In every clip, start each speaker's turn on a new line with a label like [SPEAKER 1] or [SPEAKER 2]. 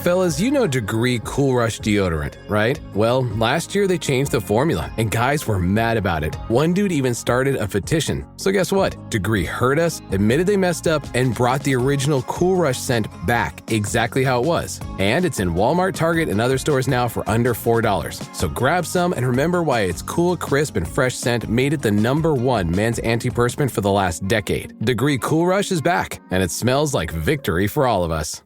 [SPEAKER 1] Fellas, you know Degree Cool Rush deodorant, right? Well, last year they changed the formula, and guys were mad about it. One dude even started a petition. So guess what? Degree heard us, admitted they messed up, and brought the original Cool Rush scent back exactly how it was. And it's in Walmart, Target, and other stores now for under $4. So grab some and remember why its cool, crisp, and fresh scent made it the #1 men's antiperspirant for the last decade. Degree Cool Rush is back, and it smells like victory for all of us.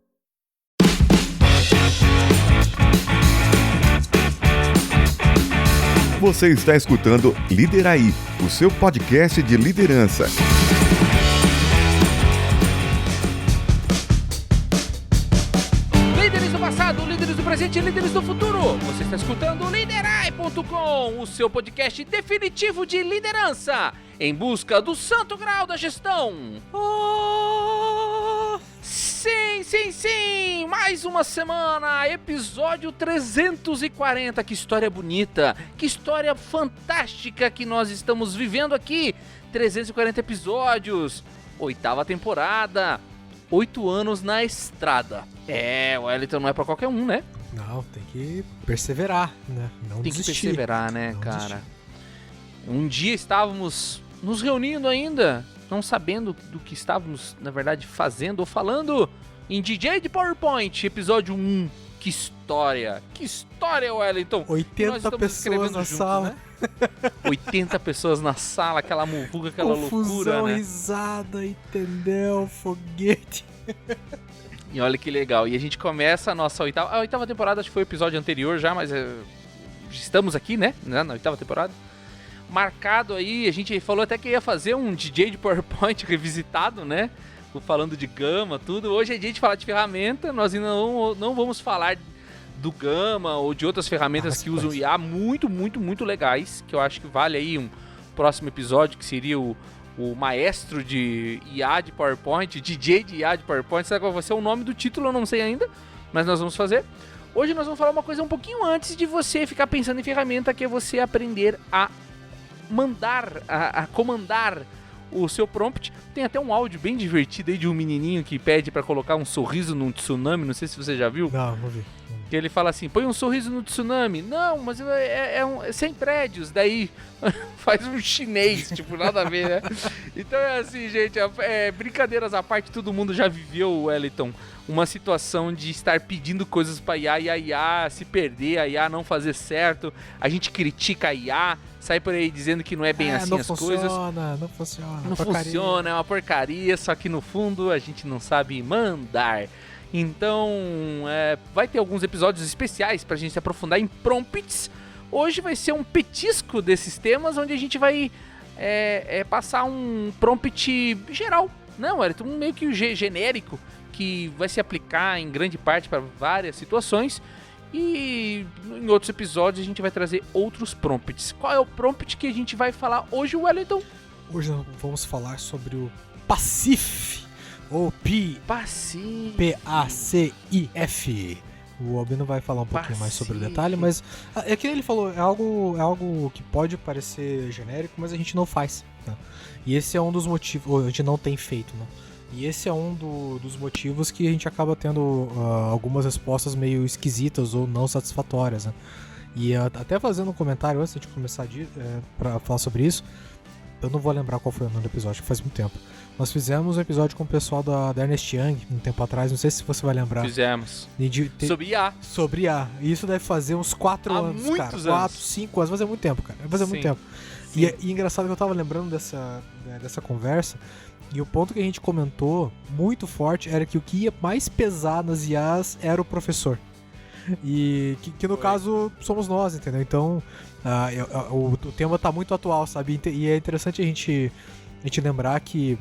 [SPEAKER 2] Você está escutando Lideraí, o seu podcast de liderança.
[SPEAKER 3] Líderes do passado, líderes do presente e líderes do futuro. Você está escutando Liderai.com, o seu podcast definitivo de liderança, em busca do santo grau da gestão. Sim! Mais uma semana, episódio 340. Que história bonita, que história fantástica que nós estamos vivendo aqui. 340 episódios, 8ª temporada, 8 anos na estrada. O Wellington não é pra qualquer um, né?
[SPEAKER 4] Não, tem que perseverar, né? Não
[SPEAKER 3] tem
[SPEAKER 4] desistir.
[SPEAKER 3] Que perseverar, né,
[SPEAKER 4] não
[SPEAKER 3] cara?
[SPEAKER 4] Desistir.
[SPEAKER 3] Um dia estávamos nos reunindo ainda, não sabendo do que estávamos, na verdade, fazendo ou falando em DJ de PowerPoint, episódio 1. Que história, Wellington.
[SPEAKER 4] 80 pessoas na sala.
[SPEAKER 3] Né? 80 pessoas na sala, aquela muvuca, aquela
[SPEAKER 4] confusão,
[SPEAKER 3] loucura, né?
[SPEAKER 4] Risada, entendeu? Foguete.
[SPEAKER 3] E olha que legal. E a gente começa a nossa a 8ª temporada, acho que foi o episódio anterior já, mas estamos aqui, né? Na 8ª temporada. Marcado aí, a gente falou até que ia fazer um DJ de PowerPoint revisitado, né? Falando de Gama, tudo. Hoje é dia de falar de ferramenta, nós ainda não vamos falar do Gama ou de outras ferramentas que usam IA muito legais, que eu acho que vale aí um próximo episódio, que seria o maestro de IA de PowerPoint, DJ de IA de PowerPoint. Sabe qual vai ser o nome do título? Eu não sei ainda, mas nós vamos fazer. Hoje nós vamos falar uma coisa um pouquinho antes de você ficar pensando em ferramenta, que é você aprender a mandar, a comandar o seu prompt. Tem até um áudio bem divertido aí de um menininho que pede pra colocar um sorriso num tsunami, não sei se você já viu.
[SPEAKER 4] Não vi.
[SPEAKER 3] Que ele fala assim, põe um sorriso no tsunami. Não, mas é 100 prédios. Daí faz um chinês, tipo, nada a ver, né? Então é assim, gente, brincadeiras à parte, todo mundo já viveu, Wellington, uma situação de estar pedindo coisas pra IA e a IA se perder, a IA não fazer certo. A gente critica a IA, sai por aí dizendo que não é bem assim as coisas.
[SPEAKER 4] Não funciona.
[SPEAKER 3] Não funciona, é uma porcaria, só que no fundo a gente não sabe mandar. Então, vai ter alguns episódios especiais pra gente se aprofundar em prompts. Hoje vai ser um petisco desses temas, onde a gente vai passar um prompt geral, não, Wellington, meio que genérico, que vai se aplicar em grande parte para várias situações. E em outros episódios a gente vai trazer outros prompts. Qual é o prompt que a gente vai falar hoje, Wellington?
[SPEAKER 4] Hoje nós vamos falar sobre o PACIF. Ou
[SPEAKER 3] PACIF.
[SPEAKER 4] P-A-C-I-F. O Albino vai falar um pouquinho mais sobre o detalhe, mas é que ele falou, é algo que pode parecer genérico, mas a gente não faz, né? E esse é um dos motivos, a gente não tem feito, né? E esse é um dos motivos que a gente acaba tendo algumas respostas meio esquisitas ou não satisfatórias, né? E até fazendo um comentário antes de começar pra falar sobre isso, eu não vou lembrar qual foi o nome do episódio, que faz muito tempo. Nós fizemos um episódio com o pessoal da Ernst Young, um tempo atrás, não sei se você vai lembrar.
[SPEAKER 3] Fizemos.
[SPEAKER 4] Sobre IA. Sobre IA. E isso deve fazer uns 4 anos, cara. 4, 5 anos, vai fazer muito tempo, cara. Vai fazer muito tempo. E engraçado que eu tava lembrando dessa conversa, e o ponto que a gente comentou muito forte era que o que ia mais pesar nas IAs era o professor. E que no caso somos nós, entendeu? Então o tema tá muito atual, sabe? E é interessante a gente lembrar que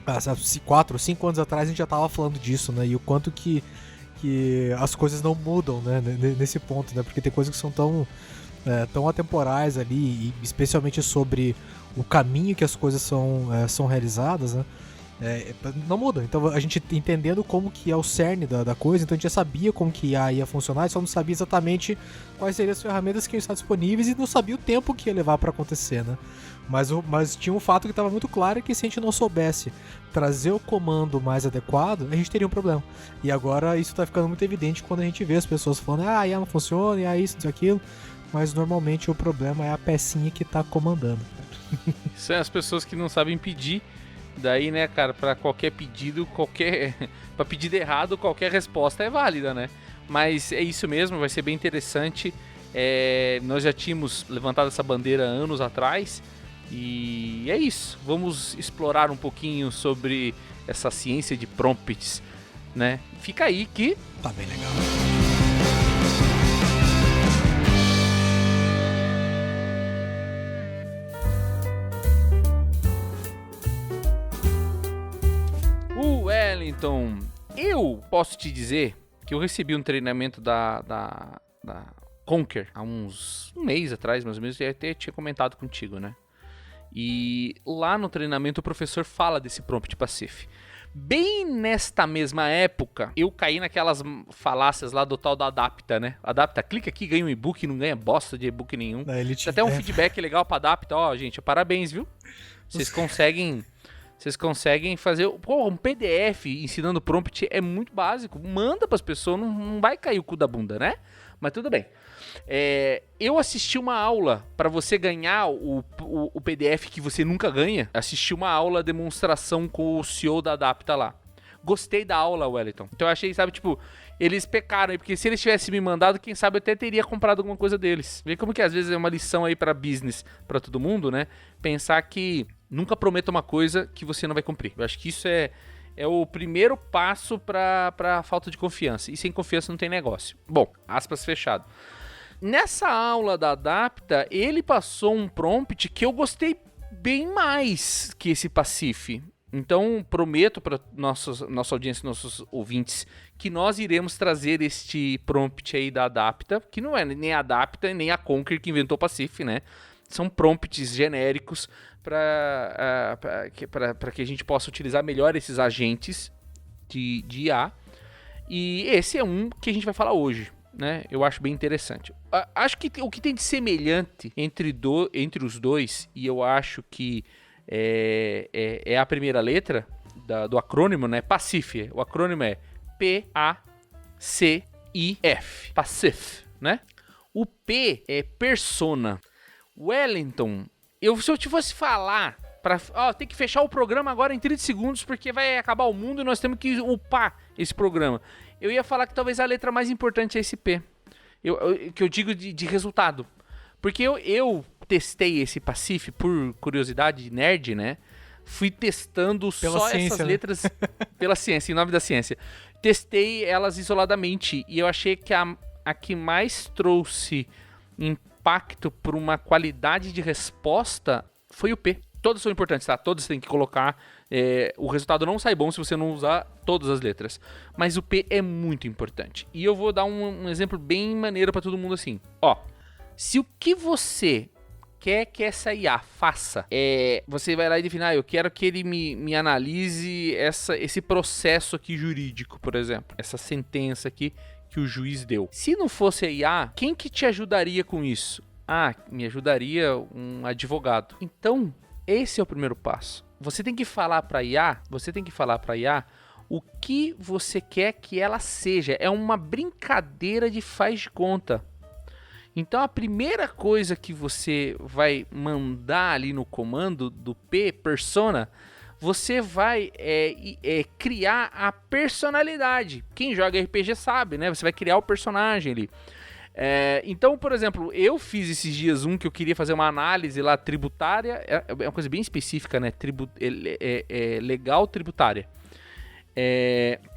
[SPEAKER 4] 4 ou 5 anos atrás a gente já tava falando disso, né? E o quanto que as coisas não mudam, né? Nesse ponto, né? Porque tem coisas que são tão atemporais ali, e especialmente sobre o caminho que as coisas são realizadas, né? Não muda. Então a gente entendendo como que é o cerne da coisa, então a gente já sabia como que ia funcionar, só não sabia exatamente quais seriam as ferramentas que iam estar disponíveis e não sabia o tempo que ia levar pra acontecer, né? Mas tinha um fato que estava muito claro, que se a gente não soubesse trazer o comando mais adequado, a gente teria um problema. E agora isso tá ficando muito evidente quando a gente vê as pessoas falando, a IA não funciona, IA isso, aquilo, mas normalmente o problema é a pecinha que tá comandando.
[SPEAKER 3] São as pessoas que não sabem pedir. Daí, né, cara, pra qualquer pedido, pra pedido errado, qualquer resposta é válida, né? Mas é isso mesmo, vai ser bem interessante. Nós já tínhamos levantado essa bandeira anos atrás. E é isso. Vamos explorar um pouquinho sobre essa ciência de prompts, né? Fica aí que
[SPEAKER 4] tá bem legal.
[SPEAKER 3] Wellington, eu posso te dizer que eu recebi um treinamento da Conquer há um mês atrás, mais ou menos, e até tinha comentado contigo, né? E lá no treinamento o professor fala desse prompt passive. Bem nesta mesma época, eu caí naquelas falácias lá do tal da Adapta, né? Adapta, clica aqui, ganha um e-book, não ganha bosta de e-book nenhum. Tem até um feedback legal pra Adapta, ó, gente, parabéns, viu? Vocês conseguem fazer um PDF ensinando prompt, é muito básico. Manda pras pessoas, não vai cair o cu da bunda, né? Mas tudo bem. Eu assisti uma aula para você ganhar o PDF que você nunca ganha. Assisti uma aula demonstração com o CEO da Adapta lá. Gostei da aula, Wellington. Então eu achei, sabe, tipo, eles pecaram aí, porque se eles tivessem me mandado, quem sabe eu até teria comprado alguma coisa deles. Vê como que às vezes é uma lição aí para business, para todo mundo, né? Pensar que nunca prometa uma coisa que você não vai cumprir. Eu acho que isso é o primeiro passo para falta de confiança. E sem confiança não tem negócio. Bom, aspas fechado. Nessa aula da Adapta, ele passou um prompt que eu gostei bem mais que esse Pacife. Então, prometo para nossa audiência, nossos ouvintes, que nós iremos trazer este prompt aí da Adapta, que não é nem a Adapta nem a Conquer que inventou o Pacife, né? São prompts genéricos para que a gente possa utilizar melhor esses agentes de IA. E esse é um que a gente vai falar hoje, né? Eu acho bem interessante. Acho que o que tem de semelhante entre os dois, e eu acho que é a primeira letra do acrônimo, né? Pacife. O acrônimo é P-A-C-I-F. Pacife, né? O P é persona. Wellington, se eu te fosse falar, tem que fechar o programa agora em 30 segundos porque vai acabar o mundo e nós temos que upar esse programa. Eu ia falar que talvez a letra mais importante é esse P. Que eu digo de resultado. Porque eu testei esse Pacife por curiosidade de nerd, né? Fui testando
[SPEAKER 4] pela
[SPEAKER 3] só
[SPEAKER 4] ciência,
[SPEAKER 3] essas
[SPEAKER 4] né?
[SPEAKER 3] letras pela ciência, em nome da ciência. Testei elas isoladamente e eu achei que a que mais trouxe impacto por uma qualidade de resposta foi o P. Todas são importantes, tá? Todas tem que colocar. O resultado não sai bom se você não usar todas as letras. Mas o P é muito importante. E eu vou dar um exemplo bem maneiro pra todo mundo assim. Ó, se o que você quer que essa IA faça, você vai lá e define, eu quero que ele me analise esse processo aqui jurídico, por exemplo. Essa sentença aqui que o juiz deu. Se não fosse a IA, quem que te ajudaria com isso? Me ajudaria um advogado. Então, esse é o primeiro passo. Você tem que falar para a IA o que você quer que ela seja. É uma brincadeira de faz de conta. Então, a primeira coisa que você vai mandar ali no comando do P, persona, você vai criar a personalidade. Quem joga RPG sabe, né? Você vai criar o personagem ali. Então, por exemplo, eu fiz esses dias que eu queria fazer uma análise lá tributária. É uma coisa bem específica, né? Legal tributária.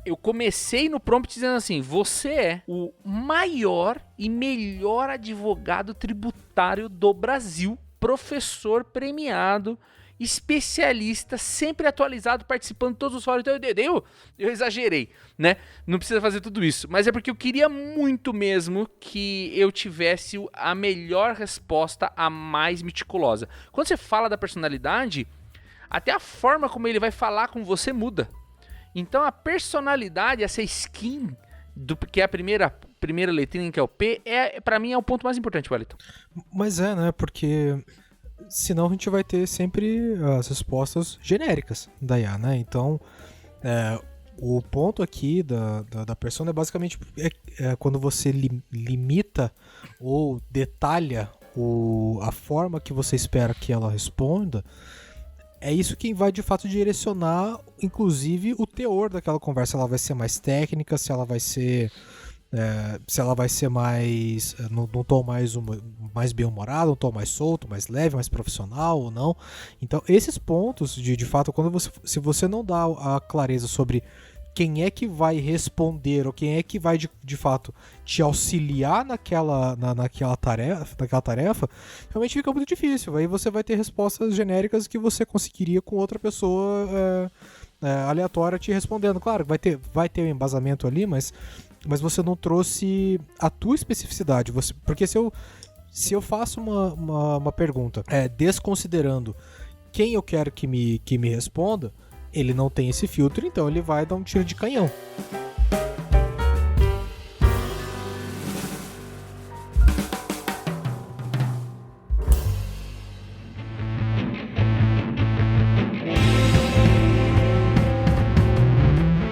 [SPEAKER 3] Eu comecei no prompt dizendo assim: você é o maior e melhor advogado tributário do Brasil, professor premiado, especialista, sempre atualizado, participando de todos os fóruns. Então eu exagerei, né? Não precisa fazer tudo isso, mas é porque eu queria muito mesmo que eu tivesse a melhor resposta, a mais meticulosa. Quando você fala da personalidade, até a forma como ele vai falar com você muda. Então a personalidade, essa skin, que é a primeira letrinha, que é o P, pra mim é o ponto mais importante, Wellington.
[SPEAKER 4] Mas né? Porque senão a gente vai ter sempre as respostas genéricas da IA, né? Então, o ponto aqui da persona é basicamente quando você limita ou detalha a forma que você espera que ela responda. É isso que vai de fato direcionar, inclusive, o teor daquela conversa. Ela vai ser mais técnica, se ela vai ser mais num tom mais bem-humorado, um tom mais solto, mais leve, mais profissional ou não. Então, esses pontos, de fato, se você não dá a clareza sobre quem é que vai responder ou quem é que vai de fato te auxiliar naquela tarefa, realmente fica muito difícil. Aí você vai ter respostas genéricas que você conseguiria com outra pessoa aleatória te respondendo. Claro, vai ter um embasamento ali, mas você não trouxe a tua especificidade. Porque se eu faço uma pergunta desconsiderando quem eu quero que me responda, ele não tem esse filtro, então ele vai dar um tiro de canhão.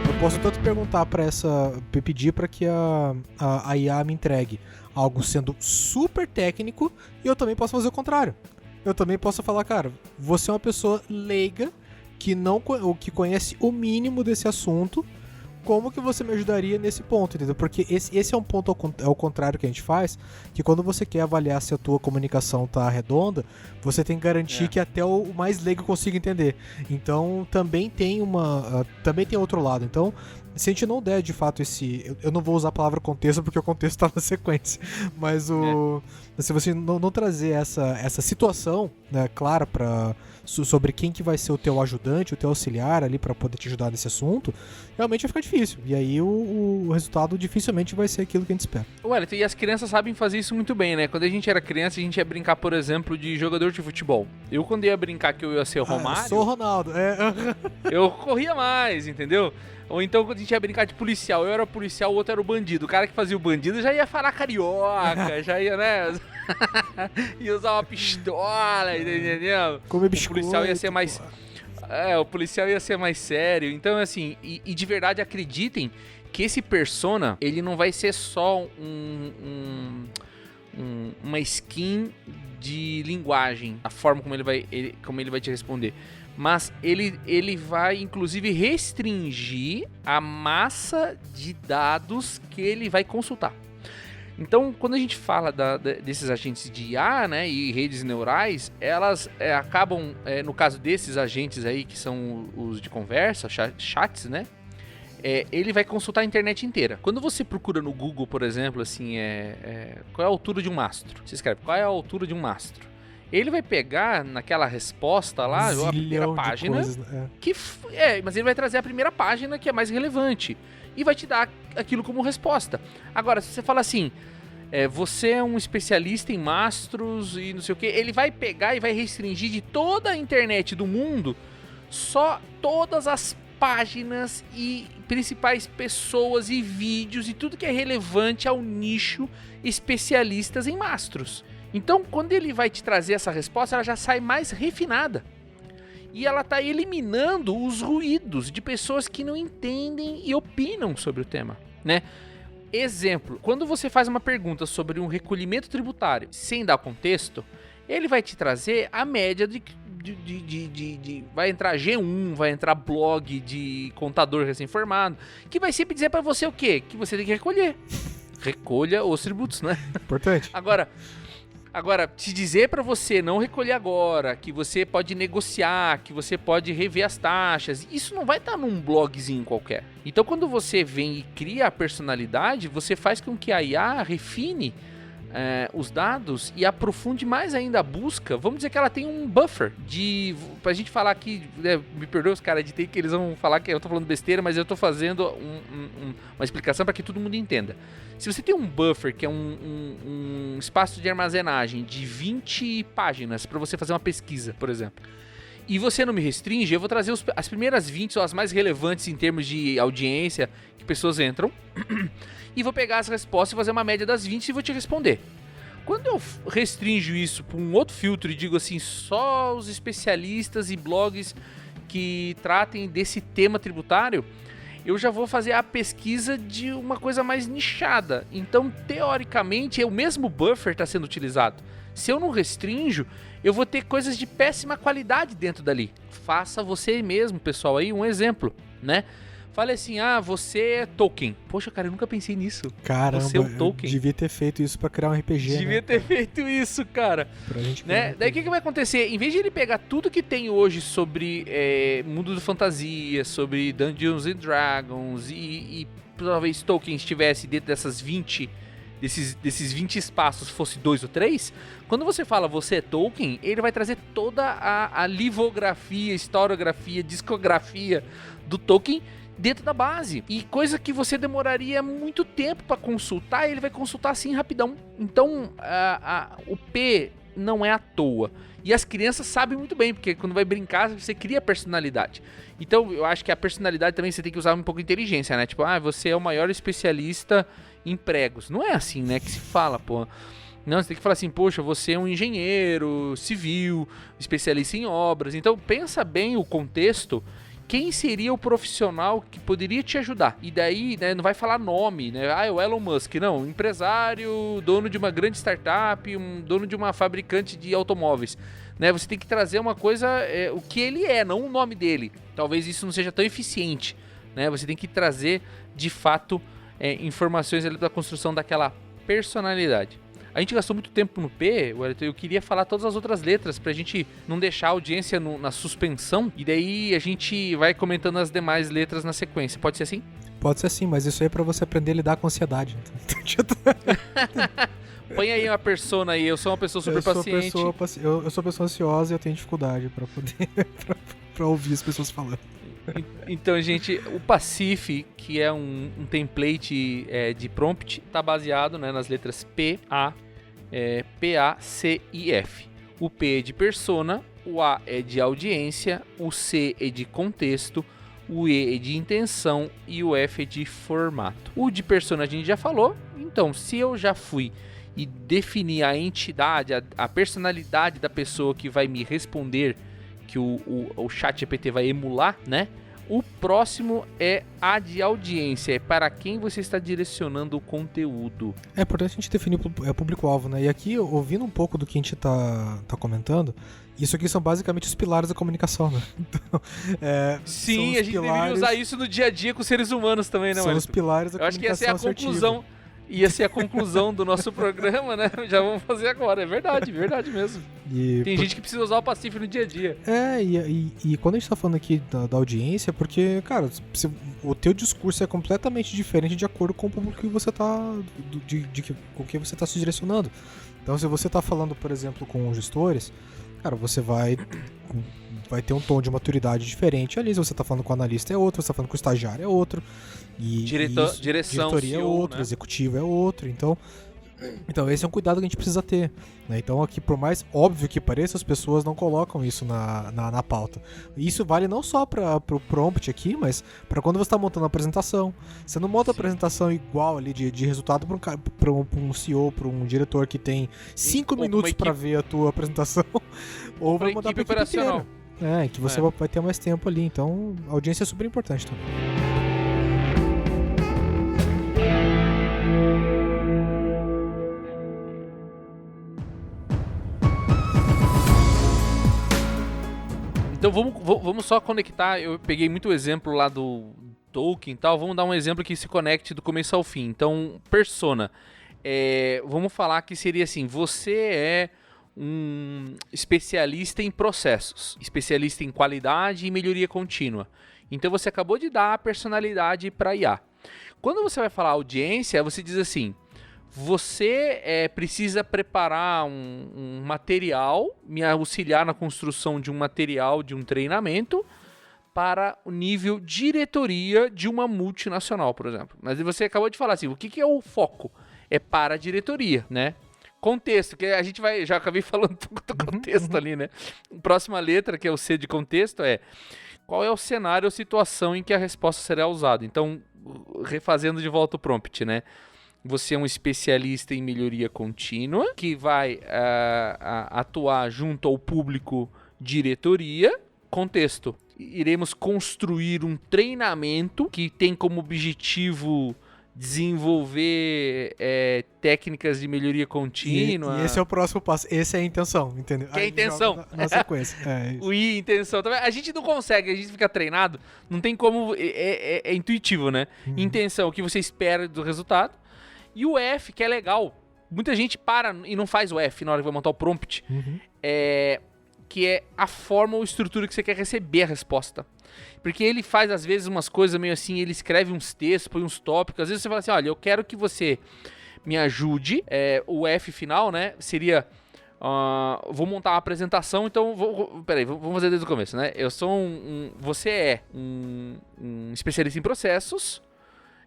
[SPEAKER 4] Eu posso tanto perguntar pedir para que a IA me entregue algo sendo super técnico, e eu também posso fazer o contrário. Eu também posso falar, cara, você é uma pessoa leiga que conhece o mínimo desse assunto, como que você me ajudaria nesse ponto, entendeu? Porque esse é um ponto ao contrário que a gente faz, que quando você quer avaliar se a tua comunicação tá redonda, você tem que garantir que até o mais leigo consiga entender. Então, também tem outro lado. Então, se a gente não der, de fato, eu não vou usar a palavra contexto, porque o contexto tá na sequência, mas se você não trazer essa situação, né, clara sobre quem que vai ser o teu ajudante, o teu auxiliar ali para poder te ajudar nesse assunto, realmente vai ficar difícil. E aí o resultado dificilmente vai ser aquilo que a gente espera.
[SPEAKER 3] Wellington, e as crianças sabem fazer isso muito bem, né? Quando a gente era criança, a gente ia brincar, por exemplo, de jogador de futebol. Eu, quando ia brincar que eu ia ser o Romário...
[SPEAKER 4] eu sou o Ronaldo,
[SPEAKER 3] eu corria mais, entendeu? Ou então, quando a gente ia brincar de policial, eu era o policial, o outro era o bandido. O cara que fazia o bandido já ia falar carioca, já ia, né? ia usar uma pistola, entendeu?
[SPEAKER 4] Comer biscoito.
[SPEAKER 3] O policial ia ser mais... o policial ia ser mais sério. Então, assim, e de verdade, acreditem que esse persona, ele não vai ser só uma skin de linguagem, a forma como ele vai te responder. Mas ele vai, inclusive, restringir a massa de dados que ele vai consultar. Então, quando a gente fala desses agentes de IA, né, e redes neurais, elas acabam, no caso desses agentes aí, que são os de conversa, chats, né, ele vai consultar a internet inteira. Quando você procura no Google, por exemplo, assim, qual é a altura de um mastro? Você escreve, qual é a altura de um mastro? Ele vai pegar naquela resposta lá, a primeira página, coisas, mas ele vai trazer a primeira página que é mais relevante e vai te dar aquilo como resposta. Agora, se você fala assim, você é um especialista em mastros e não sei o que, ele vai pegar e vai restringir de toda a internet do mundo só todas as páginas e principais pessoas e vídeos e tudo que é relevante ao nicho especialistas em mastros. Então, quando ele vai te trazer essa resposta, ela já sai mais refinada. E ela está eliminando os ruídos de pessoas que não entendem e opinam sobre o tema, né? Exemplo, quando você faz uma pergunta sobre um recolhimento tributário sem dar contexto, ele vai te trazer a média vai entrar G1, vai entrar blog de contador recém-formado, que vai sempre dizer para você o quê? Que você tem que recolher. Recolha os tributos, né?
[SPEAKER 4] Importante.
[SPEAKER 3] Agora, te dizer para você não recolher agora, que você pode negociar, que você pode rever as taxas, isso não vai estar num blogzinho qualquer. Então, quando você vem e cria a personalidade, você faz com que a IA refine os dados e aprofunde mais ainda a busca. Vamos dizer que ela tem um buffer pra gente falar aqui, me perdoe os caras de TI que eles vão falar que eu tô falando besteira, mas eu tô fazendo uma explicação para que todo mundo entenda. Se você tem um buffer, que é um espaço de armazenagem de 20 páginas para você fazer uma pesquisa, por exemplo, e você não me restringe, eu vou trazer as primeiras 20 ou as mais relevantes em termos de audiência que pessoas entram e vou pegar as respostas e fazer uma média das 20 e vou te responder. Quando eu restringo isso para um outro filtro e digo assim, só os especialistas e blogs que tratem desse tema tributário, eu já vou fazer a pesquisa de uma coisa mais nichada. Então, teoricamente, o mesmo buffer está sendo utilizado. Se eu não restringo, eu vou ter coisas de péssima qualidade dentro dali. Faça você mesmo, pessoal, aí um exemplo, né? Fale assim, você é Tolkien. Poxa, cara, eu nunca pensei nisso.
[SPEAKER 4] Caramba,
[SPEAKER 3] você é um Tolkien.
[SPEAKER 4] Devia ter feito isso pra criar um RPG,
[SPEAKER 3] Devia ter feito isso, cara.
[SPEAKER 4] Pra gente
[SPEAKER 3] né? Daí o que vai acontecer? Em vez de ele pegar tudo que tem hoje sobre mundo de fantasia, sobre Dungeons and Dragons e talvez Tolkien estivesse dentro dessas 20... Desses 20 espaços fosse 2 ou 3, quando você fala você é Tolkien, ele vai trazer toda a livografia, historiografia, discografia do Tolkien dentro da base. E coisa que você demoraria muito tempo para consultar, ele vai consultar assim rapidão. Então, o P não é à toa. E as crianças sabem muito bem, porque quando vai brincar, você cria personalidade. Então, eu acho que a personalidade também você tem que usar um pouco de inteligência, né? Tipo, você é o maior especialista em pregos. Não é assim, né, que se fala, pô. Não, você tem que falar assim, poxa, você é um engenheiro civil, especialista em obras. Então, pensa bem o contexto. Quem seria o profissional que poderia te ajudar? E daí, né, não vai falar nome, né? É o Elon Musk. Não, empresário, dono de uma grande startup, dono de uma fabricante de automóveis. Né? Você tem que trazer uma coisa, o que ele é, não o nome dele. Talvez isso não seja tão eficiente. Né? Você tem que trazer, de fato, informações ali da construção daquela personalidade. A gente gastou muito tempo no P, eu queria falar todas as outras letras pra gente não deixar a audiência na suspensão, e daí a gente vai comentando as demais letras na sequência. Pode ser assim?
[SPEAKER 4] Pode ser assim, mas isso aí é pra você aprender a lidar com a ansiedade.
[SPEAKER 3] Põe aí uma persona aí, eu sou uma pessoa super paciente.
[SPEAKER 4] Eu sou pessoa ansiosa e eu tenho dificuldade pra poder pra ouvir as pessoas falando.
[SPEAKER 3] Então, gente, o Pacif, que é um template de prompt, está baseado, né, nas letras P, A, C e F. O P é de persona, o A é de audiência, o C é de contexto, o E é de intenção e o F é de formato. O de persona a gente já falou, então se eu já fui e defini a entidade, a personalidade da pessoa que vai me responder, que o ChatGPT vai emular, né? O próximo é a de audiência, é para quem você está direcionando o conteúdo.
[SPEAKER 4] É importante a gente definir o público-alvo, né? E aqui, ouvindo um pouco do que a gente tá comentando, isso aqui são basicamente os pilares da comunicação, né? Então,
[SPEAKER 3] sim, a gente deveria usar isso no dia a dia com os seres humanos também, né?
[SPEAKER 4] São os pilares da comunicação.
[SPEAKER 3] Eu acho que ia ser a conclusão. Ia ser a conclusão do nosso programa, né? Já vamos fazer agora. É verdade mesmo. Tem gente que precisa usar o Pacif no dia a dia.
[SPEAKER 4] E quando a gente tá falando aqui da audiência, porque, cara, o teu discurso é completamente diferente de acordo com o público que você tá. Com quem você tá se direcionando. Então, se você tá falando, por exemplo, com gestores, cara, você vai ter um tom de maturidade diferente ali. Se você tá falando com o analista é outro, se você tá falando com o estagiário é outro.
[SPEAKER 3] Direção,
[SPEAKER 4] diretoria
[SPEAKER 3] CEO,
[SPEAKER 4] é outro, né? Executivo é outro. Então, esse é um cuidado que a gente precisa ter. Né? Então, aqui, por mais óbvio que pareça, as pessoas não colocam isso na pauta. Isso vale não só para o prompt aqui, mas para quando você está montando a apresentação. Você não monta a apresentação igual ali de resultado para um CEO, para um diretor que tem 5 minutos para ver a tua apresentação, ou vai mandar para a equipe inteira. Que você vai ter mais tempo ali. Então, a audiência é super importante também.
[SPEAKER 3] Então vamos só conectar, eu peguei muito exemplo lá do Tolkien e tal, vamos dar um exemplo que se conecte do começo ao fim. Então, persona, vamos falar que seria assim, você é um especialista em processos, especialista em qualidade e melhoria contínua. Então você acabou de dar a personalidade para IA. Quando você vai falar audiência, você diz assim, você precisa preparar um material, me auxiliar na construção de um material, de um treinamento, para o nível diretoria de uma multinacional, por exemplo. Mas você acabou de falar assim, o que é o foco? É para a diretoria, né? Contexto, que a gente vai... Já acabei falando do contexto ali, né? A próxima letra, que é o C de contexto, é... Qual é o cenário ou situação em que a resposta será usada? Então, refazendo de volta o prompt, né? Você é um especialista em melhoria contínua, que vai atuar junto ao público diretoria. Contexto. Iremos construir um treinamento que tem como objetivo desenvolver técnicas de melhoria contínua.
[SPEAKER 4] E esse é o próximo passo. Essa é a intenção, entendeu?
[SPEAKER 3] Que é a intenção.
[SPEAKER 4] Na sequência.
[SPEAKER 3] O I, intenção. A gente não consegue, a gente fica treinado, não tem como... É intuitivo, né? Intenção, o que você espera do resultado. E o F, que é legal. Muita gente para e não faz o F na hora que vai montar o prompt. Que é a forma ou estrutura que você quer receber a resposta. Porque ele faz, às vezes, umas coisas meio assim, ele escreve uns textos, põe uns tópicos. Às vezes você fala assim, olha, eu quero que você me ajude. O F final, né, seria... vou montar uma apresentação, então... Peraí, vamos fazer desde o começo, né? Eu sou você é um especialista em processos.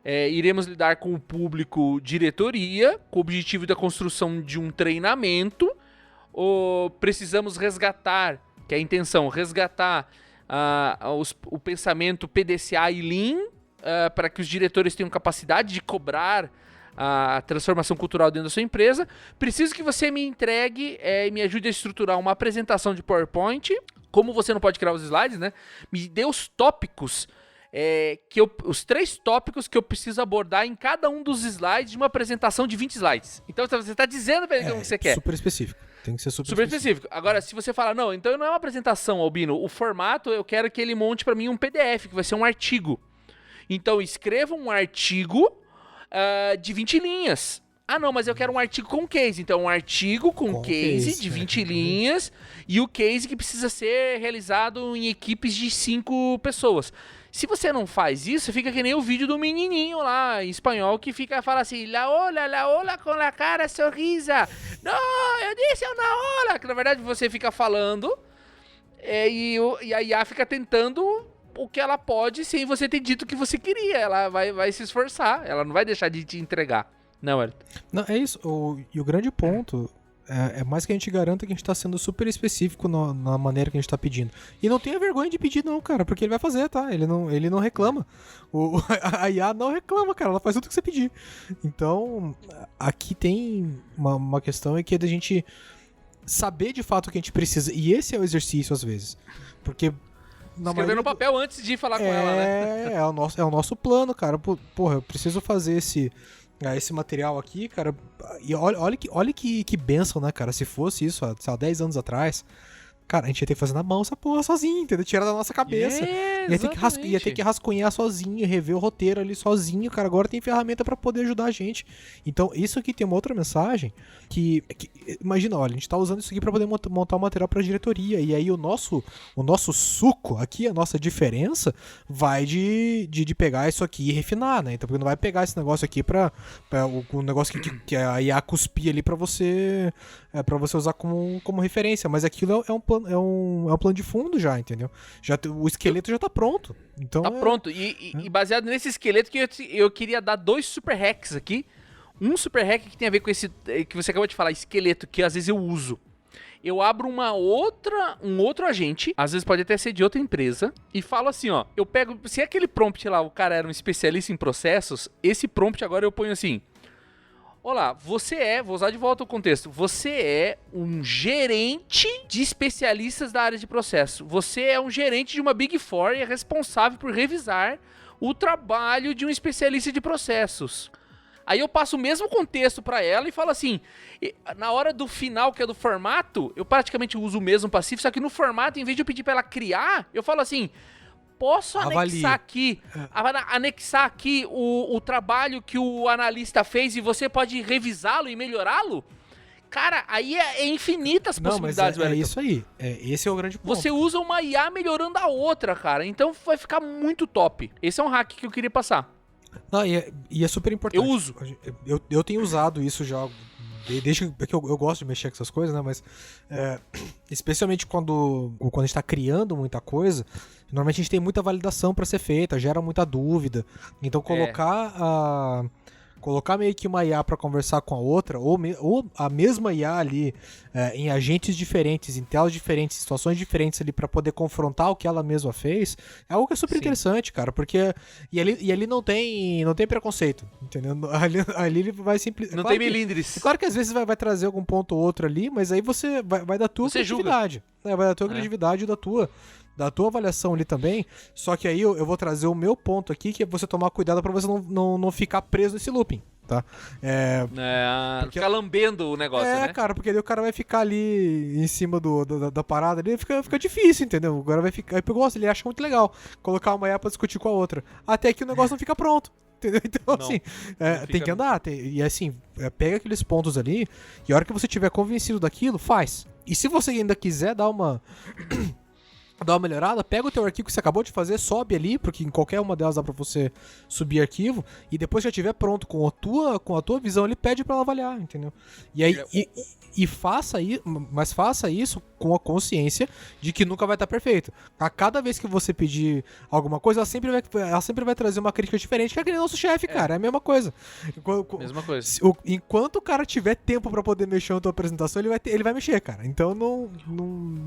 [SPEAKER 3] Iremos lidar com o público diretoria, com o objetivo da construção de um treinamento. Precisamos resgatar, que é a intenção, resgatar o pensamento PDCA e Lean, para que os diretores tenham capacidade de cobrar a transformação cultural dentro da sua empresa. Preciso que você me entregue e me ajude a estruturar uma apresentação de PowerPoint. Como você não pode criar os slides, né? Me dê os tópicos, os 3 tópicos que eu preciso abordar em cada um dos slides de uma apresentação de 20 slides. Então você está dizendo para ele o que você quer.
[SPEAKER 4] Super específico. Tem que ser super
[SPEAKER 3] específico. Agora, se você fala, não, então não é uma apresentação, Albino. O formato, eu quero que ele monte para mim um PDF, que vai ser um artigo. Então, escreva um artigo de 20 linhas. Ah, não, mas eu quero um artigo com case. Então, um artigo com case de 20 linhas e o case que precisa ser realizado em equipes de 5 pessoas. Se você não faz isso, fica que nem o vídeo do menininho lá, em espanhol, que fala assim, la ola com la cara sorrisa. Não, eu disse na ola. Que na verdade você fica falando e a IA fica tentando o que ela pode sem você ter dito o que você queria. Ela vai se esforçar, ela não vai deixar de te entregar. Não, Elton?
[SPEAKER 4] Não, é isso. E o grande ponto... É mais que a gente garanta que a gente tá sendo super específico na maneira que a gente tá pedindo. E não tenha vergonha de pedir não, cara, porque ele vai fazer, tá? Ele não reclama. A IA não reclama, cara, ela faz tudo que você pedir. Então, aqui tem uma questão que é da gente saber de fato o que a gente precisa. E esse é o exercício, às vezes. Porque...
[SPEAKER 3] Escrever no papel antes de falar com ela, né?
[SPEAKER 4] É o nosso plano, cara. Porra, eu preciso fazer esse material aqui, cara. E olha que bênção, né, cara? Se fosse isso há 10 anos atrás, cara, a gente ia ter que fazer na mão essa porra sozinho, entendeu? Tirar da nossa cabeça. Ia ter que rascunhar sozinho, rever o roteiro ali sozinho, cara. Agora tem ferramenta pra poder ajudar a gente. Então, isso aqui tem uma outra mensagem que imagina, olha, a gente tá usando isso aqui pra poder montar um material pra diretoria. E aí o nosso suco aqui, a nossa diferença, vai de pegar isso aqui e refinar, né? Então, porque não vai pegar esse negócio aqui pra o negócio que a IA cuspir ali pra você usar como referência. Mas aquilo é um plano de fundo já, entendeu? O esqueleto já tá pronto. Então
[SPEAKER 3] tá pronto. E baseado nesse esqueleto que eu queria dar 2 super hacks aqui. Um super hack que tem a ver com esse que você acabou de falar, esqueleto, que às vezes eu uso. Eu abro um outro agente, às vezes pode até ser de outra empresa, e falo assim, ó, eu pego, se aquele prompt lá, o cara era um especialista em processos, esse prompt agora eu ponho assim: olá, vou usar de volta o contexto, você é um gerente de especialistas da área de processo. Você é um gerente de uma Big Four e é responsável por revisar o trabalho de um especialista de processos. Aí eu passo o mesmo contexto pra ela e falo assim, na hora do final, que é do formato, eu praticamente uso o mesmo passivo, só que no formato, em vez de eu pedir pra ela criar, eu falo assim, posso anexar aqui o trabalho que o analista fez e você pode revisá-lo e melhorá-lo? Cara, aí é infinitas possibilidades,
[SPEAKER 4] velho. É isso aí. Esse é o grande ponto.
[SPEAKER 3] Você usa uma IA melhorando a outra, cara. Então vai ficar muito top. Esse é um hack que eu queria passar.
[SPEAKER 4] Não, e é super importante.
[SPEAKER 3] Eu uso.
[SPEAKER 4] Eu tenho usado isso já, desde que eu gosto de mexer com essas coisas, né? Mas especialmente quando a gente tá criando muita coisa, normalmente a gente tem muita validação para ser feita, gera muita dúvida. Então colocar colocar meio que uma IA para conversar com a outra, ou a mesma IA ali em agentes diferentes, em telas diferentes, situações diferentes ali para poder confrontar o que ela mesma fez, é algo que é super interessante, cara, porque e ali não tem preconceito, entendeu? Ali ele vai simplesmente...
[SPEAKER 3] Não tem melindres.
[SPEAKER 4] Claro que às vezes vai trazer algum ponto ou outro ali, mas aí você vai dar tua criatividade. Vai dar tua criatividade e da tua avaliação ali também, só que aí eu vou trazer o meu ponto aqui, que é você tomar cuidado pra você não ficar preso nesse looping, tá?
[SPEAKER 3] Ficar lambendo o negócio, né?
[SPEAKER 4] Cara, porque aí o cara vai ficar ali em cima da parada ali, fica difícil, entendeu? Agora vai ficar... Ele acha muito legal colocar uma IA pra discutir com a outra, até que o negócio não fica pronto. Entendeu? Então, assim, tem que andar. E assim, pega aqueles pontos ali, e a hora que você tiver convencido daquilo, faz. E se você ainda quiser dar uma melhorada, pega o teu arquivo que você acabou de fazer, sobe ali, porque em qualquer uma delas dá pra você subir arquivo, e depois que já estiver pronto com a tua visão, ele pede pra ela avaliar, entendeu? E aí, faça isso com a consciência de que nunca vai estar perfeito. A cada vez que você pedir alguma coisa, ela sempre vai trazer uma crítica diferente, que é aquele nosso chefe, cara, é a mesma coisa.
[SPEAKER 3] Mesma coisa.
[SPEAKER 4] Enquanto o cara tiver tempo pra poder mexer na tua apresentação, ele vai mexer, cara. Então não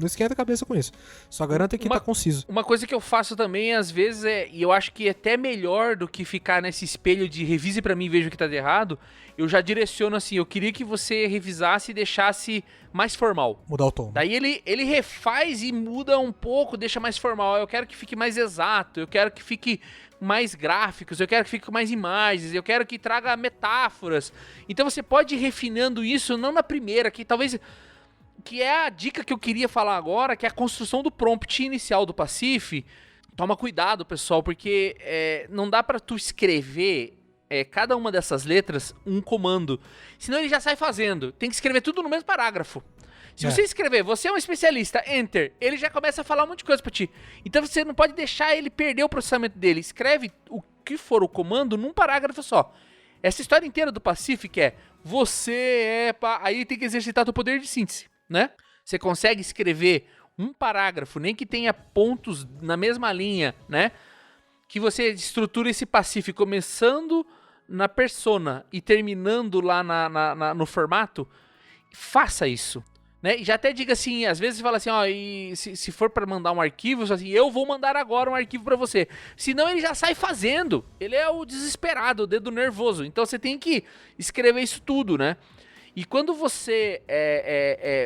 [SPEAKER 4] esquenta a cabeça com isso. Só garanta que tá conciso.
[SPEAKER 3] Uma coisa que eu faço também, às vezes, e eu acho que é até melhor do que ficar nesse espelho de revise pra mim e veja o que tá de errado, eu já direciono assim, eu queria que você revisasse e deixasse mais formal.
[SPEAKER 4] Mudar o tom.
[SPEAKER 3] Daí ele refaz e muda um pouco, deixa mais formal. Eu quero que fique mais exato, eu quero que fique mais gráficos, eu quero que fique com mais imagens, eu quero que traga metáforas. Então você pode ir refinando isso, não na primeira, que talvez... Que é a dica que eu queria falar agora, que é a construção do prompt inicial do Pacif. Toma cuidado, pessoal, porque não dá pra tu escrever cada uma dessas letras um comando. Senão ele já sai fazendo. Tem que escrever tudo no mesmo parágrafo. Se você escrever, você é um especialista, enter, ele já começa a falar um monte de coisa pra ti. Então você não pode deixar ele perder o processamento dele. Escreve o que for o comando num parágrafo só. Essa história inteira do Pacif é você aí tem que exercitar teu poder de síntese, né? Você consegue escrever um parágrafo, nem que tenha pontos na mesma linha, né? Que você estrutura esse Pacif começando na persona e terminando lá no formato. Faça isso, né? E já até diga assim, às vezes você fala assim, e se for para mandar um arquivo, você assim, eu vou mandar agora um arquivo para você. Senão ele já sai fazendo. Ele é o desesperado, o dedo nervoso. Então você tem que escrever isso tudo, né? E quando você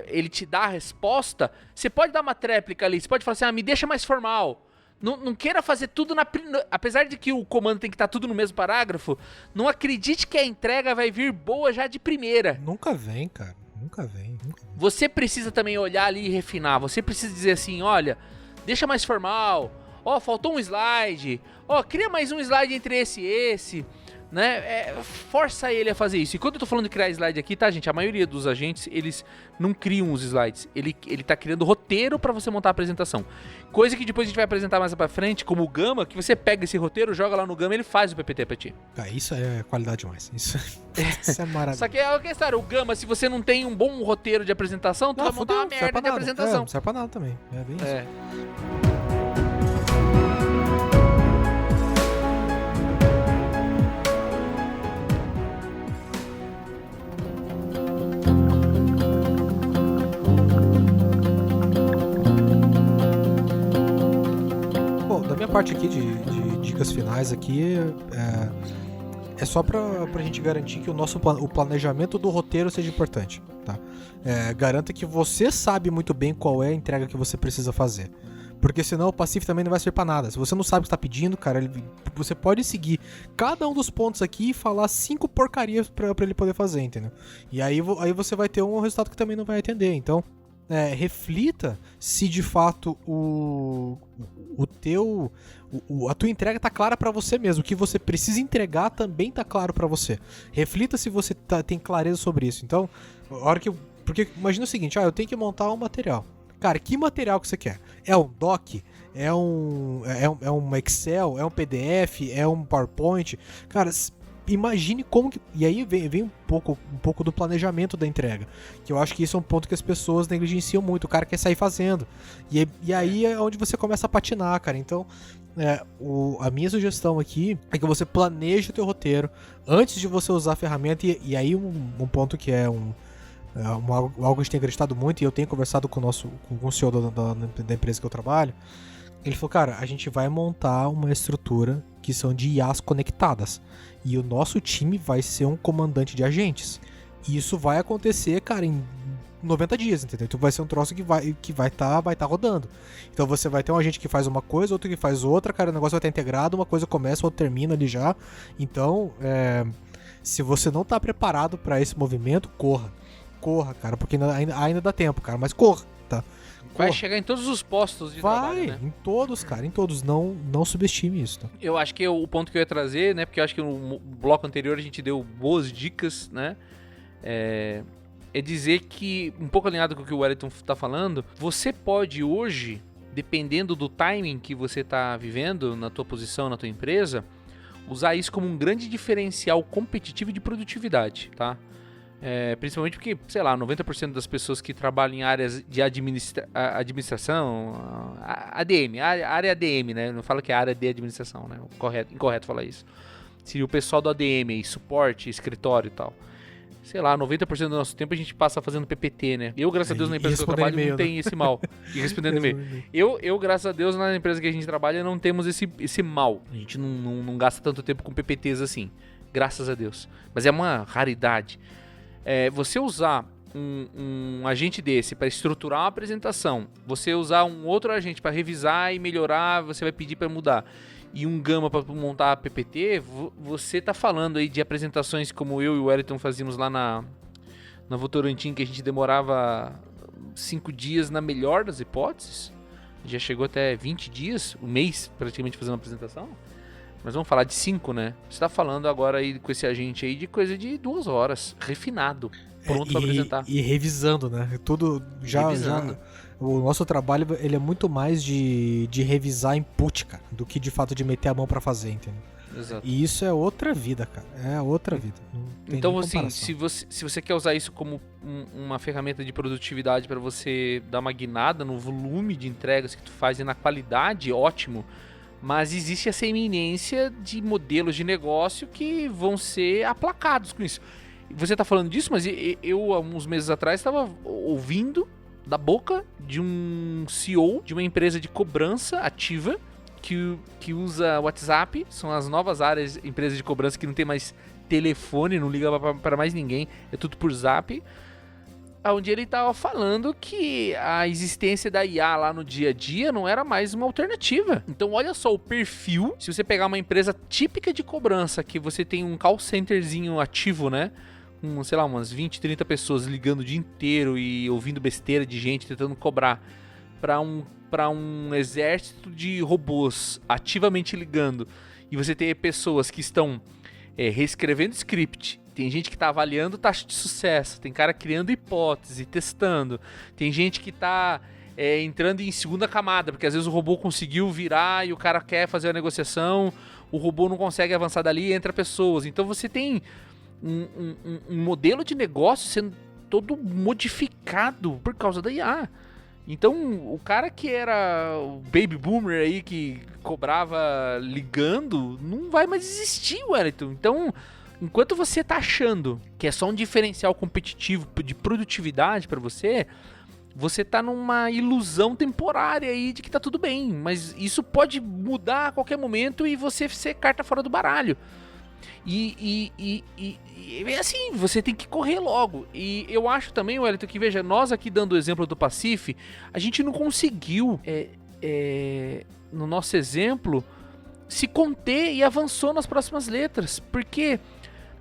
[SPEAKER 3] ele te dá a resposta, você pode dar uma tréplica ali, você pode falar assim, me deixa mais formal. Não queira fazer tudo apesar de que o comando tem que estar tudo no mesmo parágrafo, não acredite que a entrega vai vir boa já de primeira.
[SPEAKER 4] Nunca vem, cara. Nunca vem.
[SPEAKER 3] Você precisa também olhar ali e refinar. Você precisa dizer assim, olha, deixa mais formal. Faltou um slide. Cria mais um slide entre esse e esse. Né? Força ele a fazer isso. E quando eu tô falando de criar slide aqui, tá, gente? A maioria dos agentes, eles não criam os slides. Ele tá criando roteiro pra você montar a apresentação. Coisa que depois a gente vai apresentar mais pra frente, como o Gama, que você pega esse roteiro, joga lá no Gama e ele faz o PPT pra ti.
[SPEAKER 4] Isso é qualidade demais. Isso é maravilhoso.
[SPEAKER 3] Só que é a questão, o Gama, se você não tem um bom roteiro de apresentação, tu vai montar uma merda de apresentação.
[SPEAKER 4] Não serve pra nada também. É bem isso. Da minha parte aqui de dicas finais aqui é só pra gente garantir que o planejamento do roteiro seja importante, tá? Garanta que você sabe muito bem qual é a entrega que você precisa fazer, porque senão o Pacif também não vai servir pra nada. Se você não sabe o que está pedindo, cara, você pode seguir cada um dos pontos aqui e falar 5 porcarias pra ele poder fazer, entendeu? E aí você vai ter um resultado que também não vai atender. Então reflita se de fato a tua entrega tá clara pra você mesmo. O que você precisa entregar também tá claro pra você. Reflita se você tem clareza sobre isso. Então, porque imagina o seguinte, eu tenho que montar um material. Cara, que material que você quer? É um doc? É um Excel? É um PDF? É um PowerPoint? Cara, imagine como que... E aí vem um pouco do planejamento da entrega, que eu acho que isso é um ponto que as pessoas negligenciam muito. O cara quer sair fazendo. E aí é onde você começa a patinar, cara. Então, a minha sugestão aqui é que você planeje o teu roteiro antes de você usar a ferramenta. E aí um ponto que é algo que a gente tem acreditado muito, e eu tenho conversado com o CEO da empresa que eu trabalho. Ele falou, cara, a gente vai montar uma estrutura que são de IAs conectadas. E o nosso time vai ser um comandante de agentes. E isso vai acontecer, cara, em 90 dias, entendeu? Então vai ser um troço que vai tá rodando. Então você vai ter um agente que faz uma coisa, outro que faz outra, cara, o negócio vai estar integrado, uma coisa começa, outra termina ali já. Então, se você não tá preparado para esse movimento, corra, cara, porque ainda dá tempo, cara, mas corra, tá?
[SPEAKER 3] Vai chegar em todos os postos de trabalho, né?
[SPEAKER 4] Em todos, cara, em todos. Não subestime isso, tá?
[SPEAKER 3] Eu acho que o ponto que eu ia trazer, né? Porque eu acho que no bloco anterior a gente deu boas dicas, né? É dizer que, um pouco alinhado com o que o Wellington tá falando, você pode hoje, dependendo do timing que você tá vivendo na tua posição, na tua empresa, usar isso como um grande diferencial competitivo de produtividade, tá? Principalmente porque, sei lá, 90% das pessoas que trabalham em áreas de administração, ADM, área ADM, né? Não fala que é área de administração, né? Incorreto falar isso. Seria o pessoal do ADM, suporte, escritório e tal. Sei lá, 90% do nosso tempo a gente passa fazendo PPT, né? Eu, graças a Deus, na empresa que eu trabalho, não tem esse mal. E respondendo e-mail. Eu, graças a Deus, na empresa que a gente trabalha, não temos esse mal. A gente não gasta tanto tempo com PPTs assim. Graças a Deus. Mas é uma raridade. Você usar um agente desse para estruturar uma apresentação, você usar um outro agente para revisar e melhorar, você vai pedir para mudar, e um Gama para montar a PPT, você tá falando aí de apresentações como eu e o Wellington fazíamos lá na Votorantim, que a gente demorava 5 dias na melhor das hipóteses, já chegou até 20 dias, um mês praticamente fazendo uma apresentação. Mas vamos falar de 5, né? Você tá falando agora aí com esse agente aí de coisa de 2 horas, refinado, pronto pra apresentar.
[SPEAKER 4] E revisando, né? Tudo já... O nosso trabalho, ele é muito mais de revisar input, cara, do que de fato de meter a mão pra fazer, entendeu?
[SPEAKER 3] Exato.
[SPEAKER 4] E isso é outra vida, cara. É outra vida.
[SPEAKER 3] Então, assim, se você quer usar isso como uma ferramenta de produtividade pra você dar uma guinada no volume de entregas que tu faz e na qualidade, ótimo. Mas existe essa iminência de modelos de negócio que vão ser aplacados com isso. Você está falando disso, mas eu, há uns meses atrás, estava ouvindo da boca de um CEO de uma empresa de cobrança ativa que usa WhatsApp. São as novas áreas, empresas de cobrança que não tem mais telefone, não liga para mais ninguém, é tudo por Zap. Onde ele estava falando que a existência da IA lá no dia a dia não era mais uma alternativa. Então olha só o perfil, se você pegar uma empresa típica de cobrança, que você tem um call centerzinho ativo, né? Sei lá, umas 20, 30 pessoas ligando o dia inteiro e ouvindo besteira de gente tentando cobrar, para um exército de robôs ativamente ligando, e você tem pessoas que estão reescrevendo script. Tem gente que tá avaliando taxa de sucesso, tem cara criando hipótese, testando, tem gente que tá entrando em segunda camada, porque às vezes o robô conseguiu virar e o cara quer fazer a negociação, o robô não consegue avançar dali e entra pessoas. Então você tem um modelo de negócio sendo todo modificado por causa da IA. Então o cara que era o baby boomer aí, que cobrava ligando, não vai mais existir, Wellington. Então... enquanto você tá achando que é só um diferencial competitivo de produtividade pra você, você tá numa ilusão temporária aí de que tá tudo bem. Mas isso pode mudar a qualquer momento e você ser carta fora do baralho. E assim, você tem que correr logo. E eu acho também, Wellington, que veja, nós aqui dando o exemplo do Pacif, a gente não conseguiu, no nosso exemplo, se conter e avançou nas próximas letras. Porque...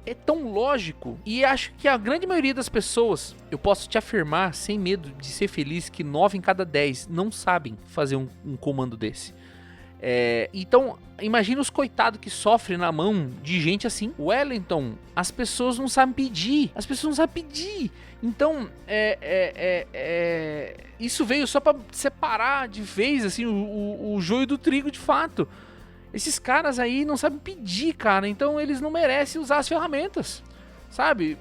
[SPEAKER 3] é tão lógico, e acho que a grande maioria das pessoas, eu posso te afirmar, sem medo de ser feliz, que 9 em cada 10 não sabem fazer um comando desse. Então, imagina os coitados que sofrem na mão de gente assim. Wellington, as pessoas não sabem pedir. Então, isso veio só pra separar de vez assim, o joio do trigo de fato. Esses caras aí não sabem pedir, cara, então eles não merecem usar as ferramentas, sabe?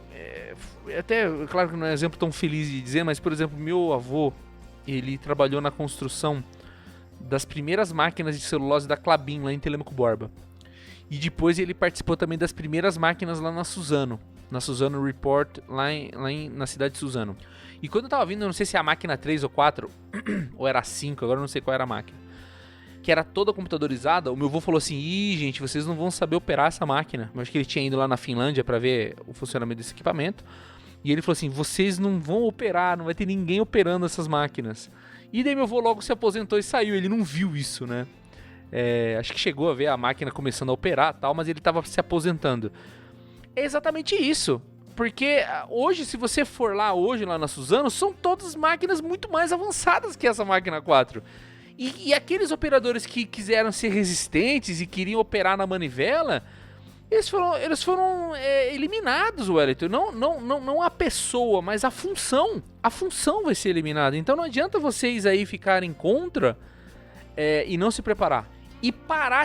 [SPEAKER 3] Até, claro que não é um exemplo tão feliz de dizer, mas, por exemplo, meu avô, ele trabalhou na construção das primeiras máquinas de celulose da Klabin, lá em Telêmaco Borba. E depois ele participou também das primeiras máquinas lá na Suzano Report, na cidade de Suzano. E quando eu tava vindo, eu não sei se é a máquina 3 ou 4, ou era a 5, agora eu não sei qual era a máquina, que era toda computadorizada, o meu avô falou assim, gente, vocês não vão saber operar essa máquina. Eu acho que ele tinha ido lá na Finlândia pra ver o funcionamento desse equipamento. E ele falou assim, vocês não vão operar, não vai ter ninguém operando essas máquinas. E daí meu avô logo se aposentou e saiu, ele não viu isso, né? Acho que chegou a ver a máquina começando a operar e tal, mas ele estava se aposentando. É exatamente isso. Porque hoje, se você for lá na Suzano, são todas máquinas muito mais avançadas que essa máquina 4. E aqueles operadores que quiseram ser resistentes e queriam operar na manivela, eles foram eliminados, Wellington. Não a pessoa, mas a função. A função vai ser eliminada. Então não adianta vocês aí ficarem contra e não se preparar. E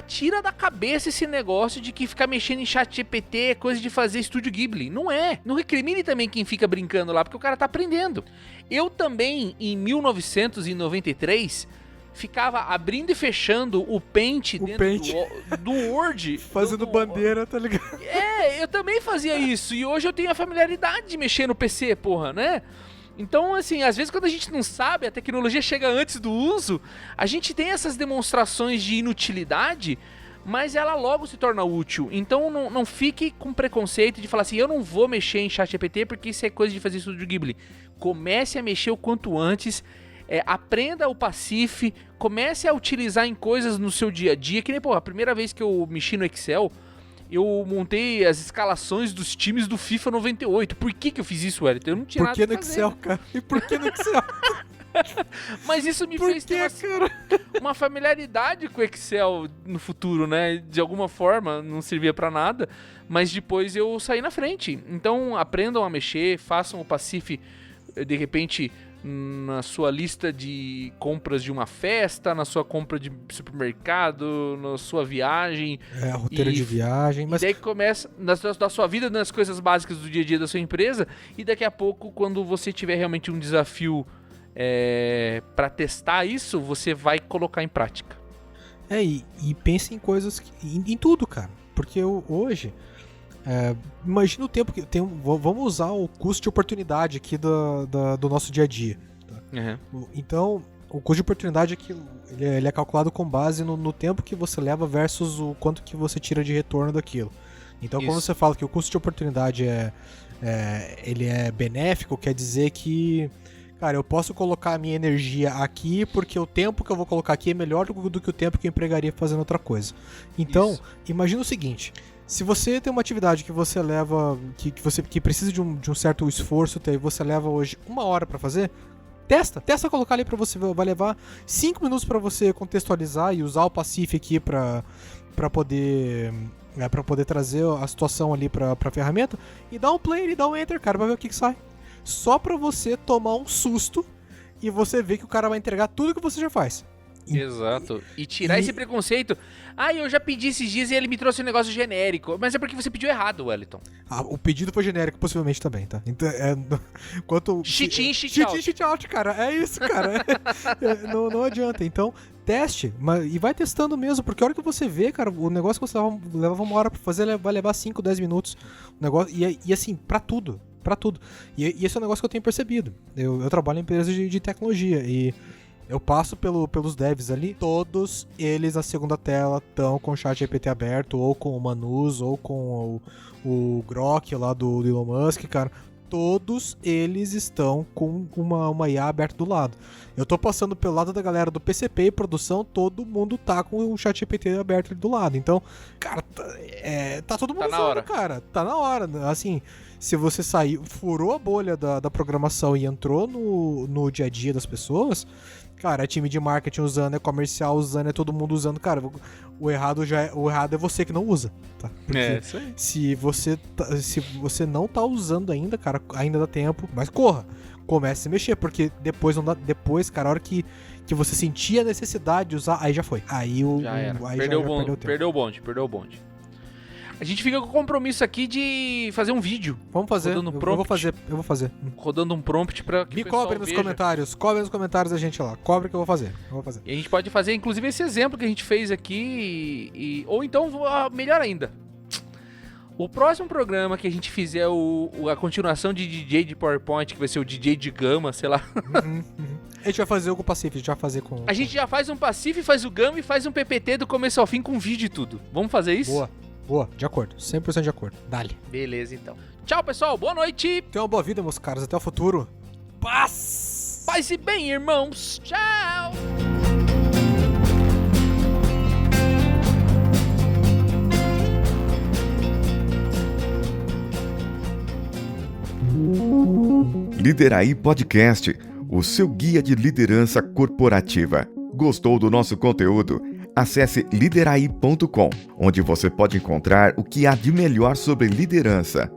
[SPEAKER 3] tira da cabeça esse negócio de que ficar mexendo em ChatGPT é coisa de fazer Estúdio Ghibli. Não é. Não recrimine também quem fica brincando lá, porque o cara tá aprendendo. Eu também, em 1993, ficava abrindo e fechando o Paint do Word.
[SPEAKER 4] Fazendo bandeira, tá ligado?
[SPEAKER 3] Eu também fazia isso. E hoje eu tenho a familiaridade de mexer no PC, porra, né? Então, assim, às vezes quando a gente não sabe, a tecnologia chega antes do uso, a gente tem essas demonstrações de inutilidade, mas ela logo se torna útil. Então não fique com preconceito de falar assim, eu não vou mexer em ChatGPT porque isso é coisa de fazer Estúdio Ghibli. Comece a mexer o quanto antes, aprenda o Pacif, comece a utilizar em coisas no seu dia a dia, que nem, a primeira vez que eu mexi no Excel, eu montei as escalações dos times do FIFA 98. Por que eu fiz isso, Wellington? Eu não tinha nada
[SPEAKER 4] a fazer. Por que no Excel, cara? E por que no Excel?
[SPEAKER 3] Mas isso me fez ter uma familiaridade com o Excel no futuro, né? De alguma forma, não servia pra nada, mas depois eu saí na frente. Então, aprendam a mexer, façam o Pacif, de repente, na sua lista de compras de uma festa, na sua compra de supermercado, na sua viagem.
[SPEAKER 4] Roteiro de viagem. Mas
[SPEAKER 3] daí começa da sua vida, nas coisas básicas do dia a dia da sua empresa, e daqui a pouco, quando você tiver realmente um desafio para testar isso, você vai colocar em prática.
[SPEAKER 4] E pense em coisas, em tudo, cara. Porque hoje... imagina o tempo que tem. Vamos usar o custo de oportunidade aqui do nosso dia a dia. Tá?
[SPEAKER 3] Uhum.
[SPEAKER 4] Então, o custo de oportunidade aqui, ele é calculado com base no tempo que você leva versus o quanto que você tira de retorno daquilo. Então, quando você fala que o custo de oportunidade ele é benéfico, quer dizer que, cara, eu posso colocar a minha energia aqui porque o tempo que eu vou colocar aqui é melhor do que o tempo que eu empregaria fazendo outra coisa. Então, imagina o seguinte. Se você tem uma atividade que você leva, que precisa de um certo esforço, e você leva hoje 1 hora pra fazer, testa colocar ali pra você, vai levar 5 minutos pra você contextualizar e usar o Pacif aqui pra poder trazer a situação ali pra ferramenta, e dá um play e dá um enter, cara, pra ver o que sai. Só pra você tomar um susto e você ver que o cara vai entregar tudo que você já faz.
[SPEAKER 3] Exato. E tirar esse preconceito. Eu já pedi esses dias e ele me trouxe um negócio genérico. Mas é porque você pediu errado, Wellington.
[SPEAKER 4] O pedido foi genérico, possivelmente também, tá? Então,
[SPEAKER 3] cheat in, cheat
[SPEAKER 4] out, cara. É isso, cara. Não adianta. Então, teste. E vai testando mesmo, porque a hora que você vê, cara, o negócio que você levava 1 hora pra fazer, vai levar 5, 10 minutos. O negócio, e assim, pra tudo. E esse é um negócio que eu tenho percebido. Eu trabalho em empresas de tecnologia e... eu passo pelos devs ali, todos eles na segunda tela estão com o ChatGPT aberto, ou com o Manus, ou com o Grok lá do Elon Musk, cara. Todos eles estão com uma IA aberta do lado. Eu tô passando pelo lado da galera do PCP e produção, todo mundo tá com o ChatGPT aberto ali do lado. Então, cara, tá todo mundo usando, cara. Tá na hora. Assim, se você furou a bolha da programação e entrou no dia a dia das pessoas... cara, é time de marketing usando, é comercial usando, é todo mundo usando. Cara, o errado é você que não usa, tá? Porque
[SPEAKER 3] isso aí.
[SPEAKER 4] se você não tá usando ainda, cara, ainda dá tempo. Mas corra comece a se mexer, porque depois não dá. Depois, cara, a hora que você sentia a necessidade de usar, aí já foi. Aí
[SPEAKER 3] Já era.
[SPEAKER 4] Aí
[SPEAKER 3] Perdeu
[SPEAKER 4] já
[SPEAKER 3] o
[SPEAKER 4] perdeu o tempo.
[SPEAKER 3] perdeu o bonde. A gente fica com o compromisso aqui de fazer um vídeo.
[SPEAKER 4] Vamos fazer.
[SPEAKER 3] Rodando um
[SPEAKER 4] Eu
[SPEAKER 3] prompt.
[SPEAKER 4] vou fazer.
[SPEAKER 3] Rodando um prompt pra que
[SPEAKER 4] Me
[SPEAKER 3] o pessoal
[SPEAKER 4] cobre nos
[SPEAKER 3] veja.
[SPEAKER 4] comentários. Cobre nos comentários a gente lá. Cobre que eu vou fazer.
[SPEAKER 3] E a gente pode fazer, inclusive, esse exemplo que a gente fez aqui. Ou então, melhor ainda. O próximo programa que a gente fizer a continuação de DJ de PowerPoint, que vai ser o DJ de Gama, sei lá.
[SPEAKER 4] A gente vai fazer o Pacífico, a gente vai fazer com...
[SPEAKER 3] A gente já faz um Pacífico, faz o Gama e faz um PPT do começo ao fim com vídeo e tudo. Vamos fazer isso?
[SPEAKER 4] Boa, de acordo. 100% de acordo. Dale.
[SPEAKER 3] Beleza, então. Tchau, pessoal. Boa noite.
[SPEAKER 4] Tenha uma boa vida, meus caros. Até o futuro. Paz!
[SPEAKER 3] Paz e bem, irmãos. Tchau.
[SPEAKER 2] Lideraí Podcast, o seu guia de liderança corporativa. Gostou do nosso conteúdo? Acesse lideraí.com, onde você pode encontrar o que há de melhor sobre liderança.